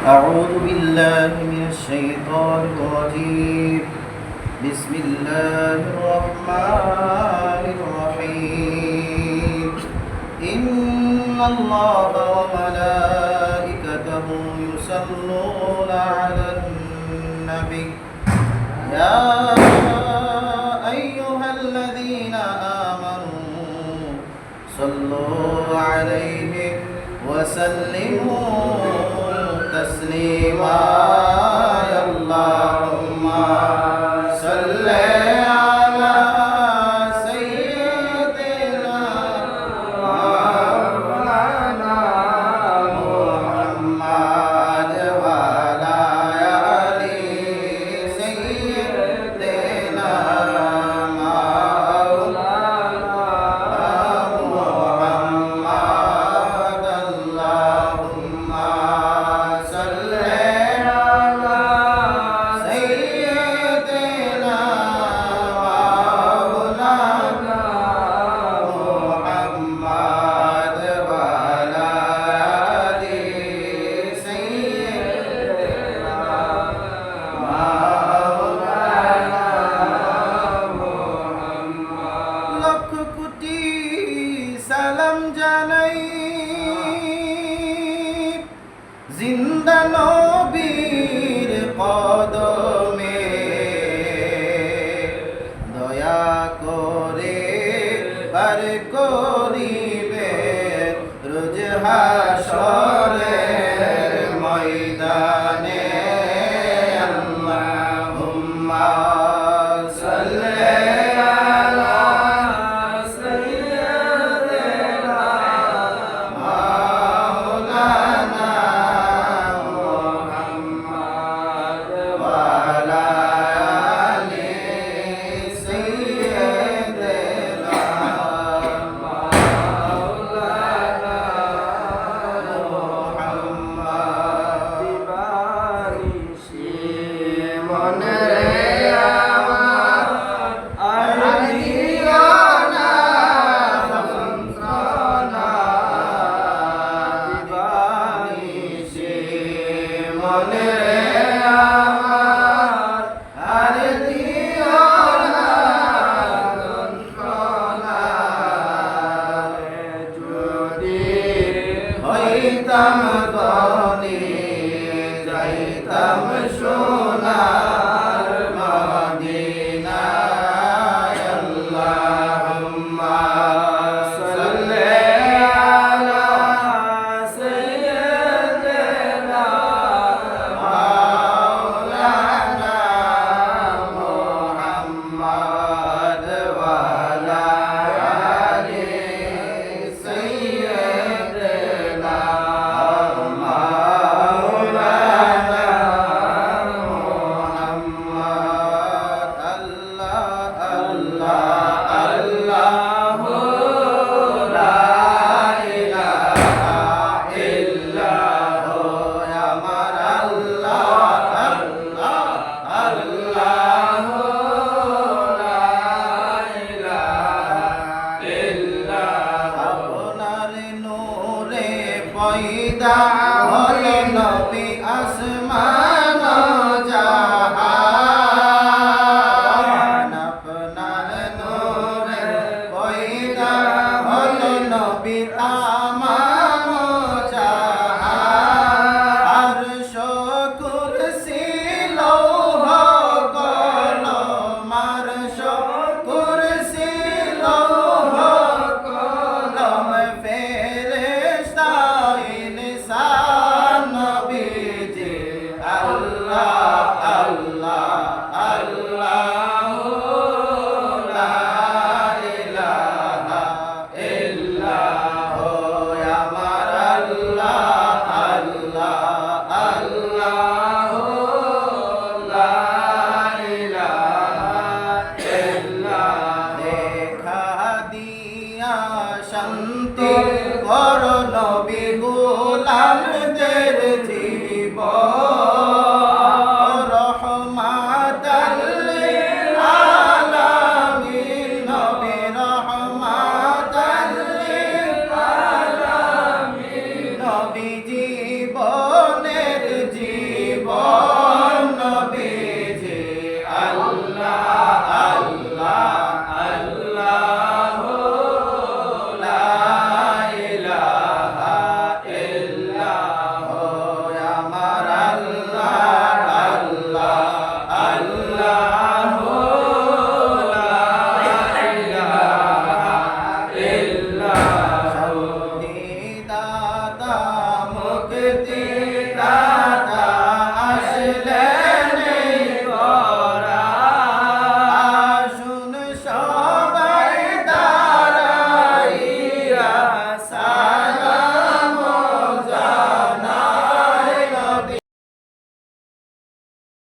أعوذ بالله من الشيطان الرجيم بسم الله الرحمن الرحيم إن الله وملائكته يصلون على النبي يا أيها الذين آمنوا صلوا عليه وسلموا تسليما اللهم صل على سيدنا مولانا محمد وعلى آل سيدنا مولانا محمد اللهم صل على سيدنا مولانا محمد وعلى آل سيدنا مولانا محمد লক্ষ কোটি সালাম জানাই জিন্দা নবীর কদমে দয়া করে পার করিবে রোজ হাশরের ময়দানে আল্লাহুম্মা সাল্লি আলা সাইয়্যিদিনা মাওলানা মুহাম্মদ ওয়া আলা আলি সাইয়্যিদিনা মাওলানা মুহাম্মদ দিবানিশি মনে রে আমার আর দিও না যন্ত্রণা দিবানিশি মনে রে আমার আর দিও না যন্ত্রণা যদি হইতাম ধনী যাইতাম সোনার মদিনায় আল্লাহুম্মা সাল্লি আলা সাইয়্যিদিনা মাওলানা মুহাম্মদ ওয়া আলা আলি সাইয়্যিদিনা মাওলানা মুহাম্মদ আল্লাহ আল্লাহ আল্লাহু লা ইলাহা ইল্লাহু আমার আল্লাহ আল্লাহ আল্লাহু লা ইলাহা ইল্লাহু আপনার নূরে পয়দা হলো নবী আসমান জাহান আপনার নূরে পয়দা হলো নবী আমান জাহান আরশ কুরসি লৌহ কলম আরশ কুরসি লৌহ কলম ফেরেশতা ইনসান নবীজি আল্লাহ আল্লাহ আল্লাহু লা ইলাহা ইল্লাহু আমার আল্লাহ আল্লাহ আল্লাহু লা ইলাহা ইল্লাহু দেখা দিয়া শান্তি কর নবী গোলামদের জীবন